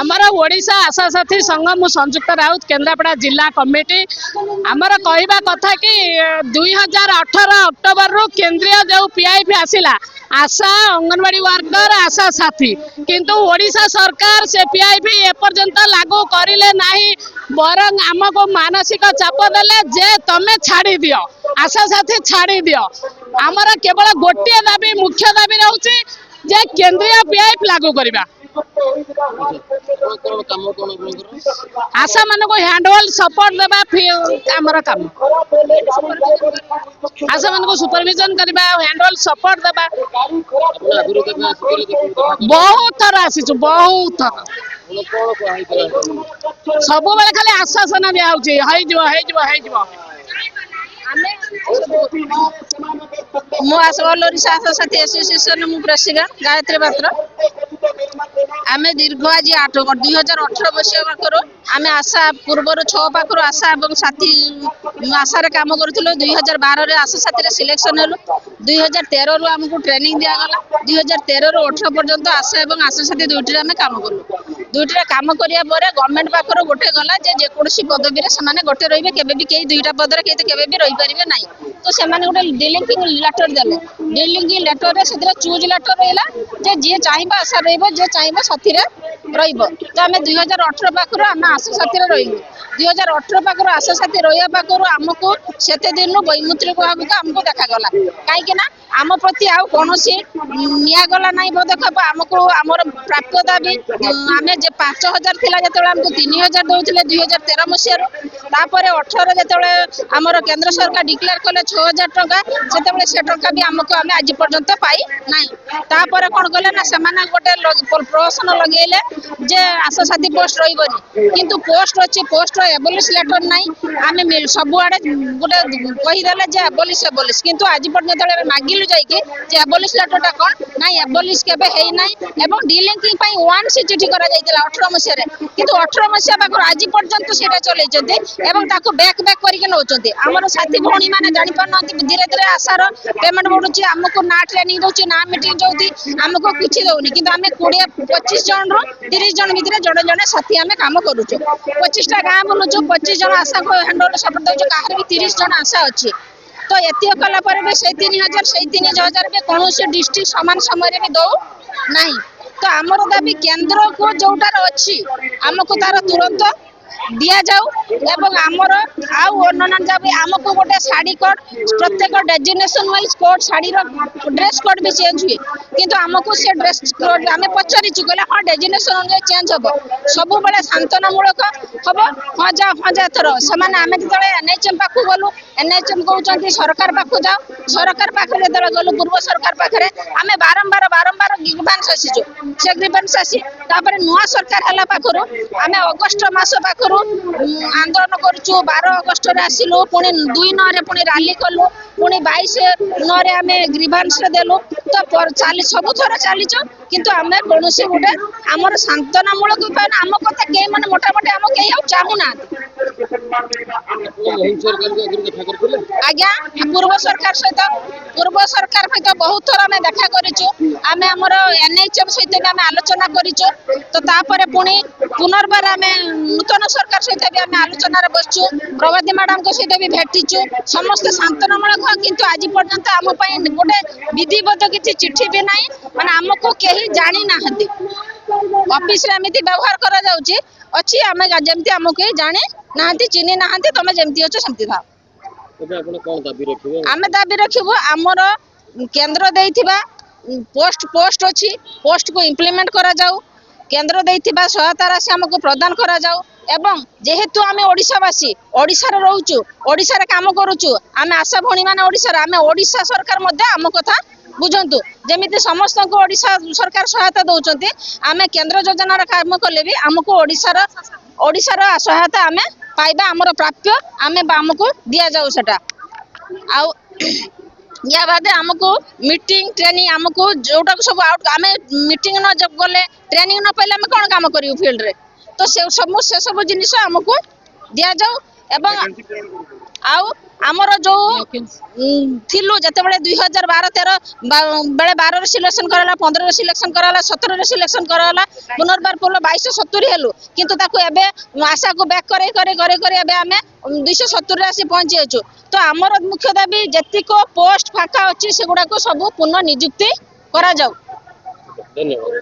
आमर ओडिशा आशा साथी संघ मु संयुक्त राउत केन्द्रापड़ा जिला कमिटी आमर कहवा कथा कि 2018 अक्टोबर रु केंद्रीय जो पीआईपी आसिला आशा अंगनवाड़ी वर्कर आशा साथी किंतु ओडिशा सरकार से पीआईपी एपर्यंत लागू करिले नाही बरं आमको मानसिक चाप देले जे तमे छाड़ी दियो आशा साथी छाड़ी दियो आमर केवल गोटे दाबी मुख्य दाबी रहउची जे केंद्रीय पीआईपी लागू करबा आशा मान को हैंडहोल्ड सपोर्ट देबा आमर काम आशा मान को सुपरविजन करबा हैंडहोल्ड सपोर्ट देबा बहुत थर आसीचु बहुत थर सब बेले खाली आश्वासन दिया होची हई जिवो मु आसवल ओडिशा आशा साथी एसोसिएशन मु प्रेसिडेंट गायत्री पात्र आमे दीर्घ आज 2018 मसीहा पाखर आमे आशा पूर्वर 6 पाखर आशा और साथी आशा काम करूँ 2012 रे आशा साथी रे सिलेक्शन हेलु 2013 रु आमको ट्रेनिंग दिया गला 2013 रु 18 पर्यंत आशा और आशा साथी दुईटी आमे काम कलु दुईटी काम करिया परे गवर्नमेंट पाखर गोटे गला जे कोनोसी पदवी रे समाने गोटे रहिबे केबे भी केई दुईटा पद रे केते केबे भी रहि परिबे नाही तो सेमाने गोटे डिलिंकिंग लेटर देले डिलिंकिंग लेटर रे सेदरा चूज लेटर रहला जे जे चाहिबा आशा रहइबो जे चाहिबा साथी रे रहिबो तो आमे 2018 पाखर आमे आशा साथी रे रहिबो 2018 पाखर आशा साथी रहिया पाखर हमको सेते दिन नु बैमुत्री भाग को हमको देखा गला काहे कि ना आम प्रति आ कोनोसी निया गला नाही पदक्षेप हमको हमर प्राप्य दाबी आमे जे 5000 थिला जेतले हमको 3000 दोथिले 2013 मसिया तापर 18 जेतले हमर केंद्र सरकार डिक्लेयर कले 6000 टका सेतबेले से टका भी हमको आमे आज पर्यंत पाई नाही तापर कोन गले ना समान गोटे प्रश्न लगेले जे आशा साथी पोस्ट रहिबनी किंतु पोस्ट अछि पोस्ट एबोलिश लेटर नाही आमे सब आडे गोटे कहि देले जे एबोलिश किंतु आज पर्यंत मागिलु जाई के जे एबोलिश लेटरटा कोन नाही एबोलिश केबे हेई नाही एवं डिलिंकिंग पई 1 सी चिठी करा जायतिला 18 मसिया रे किंतु 18 मसिया पाखर आज पर्यंत सेटा चलै जते एवं ताको बैक करिके नउचंती हमर साथी भौणी माने जानि पारनती धीरे धीरे आशार पेमेंट बढ़ुची हमको ना ट्रेनिंग दउची ना मीटिंग जोती हमको किछि दउनी किंतु हमें 20-25 जन रो 30 जन भितरे जड़े जड़े साथी हमें काम करूछु 25 टा गां बोलुछु 25 जन आशा को हैंडल सपोर्ट दउछु काहर भी 30 जन आशा अछि तो एतियो कला पर भी से 3000 से 3000 भी कोनोसी डिस्ट्रिक्ट समान समय रे भी दउ नाही तो हमर दाबी केंद्र को जोटार अछि हमको तार तुरंत दिया जाऊ एवं आमर आउ अन्नन जाबे हमको गोटे साड़ी कोड प्रत्येक डेजिग्नेशन वाइज कोड साड़ी रो ड्रेस कोड भी चेंज हुए किंतु हमको से ड्रेस कोड हमें पचरी छु गले हां डेजिग्नेशन अनुसार चेंज होबो सब बेले शांतना मूलक होबो हां जा थरो समान हमें तळे एनएचएम पाखु गलु एनएचएम कहउचंती सरकार पाखु जाओ सरकार पाखरे तळे गलु पूर्व सरकार पाखरे हमें बारंबार ग्रीवेंस आसीजो से ग्रीवेंस आसी तापर नुवा सरकार हला पाखरो हमें अगस्त मास पाखरो आंदोलन करूछु 12 अगस्त रे आसिलो पुणी 2 नरे पुणी रैली कलु पुणी 22 नरे हमें ग्रीवेंस देलु तो चाली सब थोड़ा चलीचो किंतु हमें कोनोसी गोटे हमर शांतना मूलक उपाय हम कथा के माने मोटा मोटा हम के आ चाहू ना आज्ञा पूर्व सरकार सहित बहुत थोड़ा हमें देखा करिछु हमें हमर एनएचएम सहित भी हमें आलोचना करिछु तो तापर पुणी पुनर्बार हमें नूतन सरकार सहित भी हमें आलोचना रे बसछु प्रभाती मैडम को सहित भी भेटिछु समस्त शांतनामूलक किंतु आज पर्यंत हम पई गोटे विधिबद्ध किछि चिट्ठी भी नाही माने हमको केही जानि नाहंती ऑफिस रे एमिति व्यवहार करा जाउची अछि हमें जेमति हमको जानि नाहंती चिन्हि नाहंती तमे जेमति अछ सेमति था तबे आपण कोन दाबी रखिबो हमें दाबी रखिबो हमर केंद्र देइथिबा पोस्ट अछि पोस्ट को इम्प्लीमेंट करा जाऊ केंद्र देइथिबा सहायता राशि हमको प्रदान करा जाऊ एवं जेहेतु आमे ओडिशावासी ओडिशा रे रहउछु ओडिशा रे काम करूछु आमे आशा भणी माने ओडिशा रे आमे ओडिशा सरकार मध्ये हम कथा बुझंतु जेमिति समस्त को ओडिशा सरकार सहायता दउचंती आमे केंद्र योजना रे काम करले भी हमको ओडिशा रे सहायता आमे पाइबा हमर प्राप्य आमे हमको दिया जाऊ सेटा आ या बादे हमको मीटिंग ट्रेनिंग हमको जोटा सब आउट आमे मीटिंग न जब गले ट्रेनिंग न पहले हम कोन काम करियो फील्ड रे तो से सब जिनिस हमको दिया जाऊ ଏବଂ ଆଉ ଆମର ଯୋଉ ଥିଲୁ ଯେତେବେଳେ 2012-13 ବେଳେ 12 ସିଲେକ୍ସନ କରାଲା, 15 ସିଲେକ୍ସନ କରାଲା, 17 ସିଲେକ୍ସନ କରାଲା, ପୁନର୍ବାର 2270 ହେଲୁ, କିନ୍ତୁ ତାକୁ ଏବେ ଆଶାକୁ ବ୍ୟାକ୍ କରି ଏବେ ଆମେ 270 ଆସି ପହଞ୍ଚି ଯାଇଛୁ। ତ ଆମର ମୁଖ୍ୟ ଦାବି ଯେତିକ ପୋଷ୍ଟ ଫାଙ୍କା ଅଛି ସେଗୁଡାକୁ ସବୁ ପୁନଃ ନିଯୁକ୍ତି କରାଯାଉ। ଧନ୍ୟବାଦ।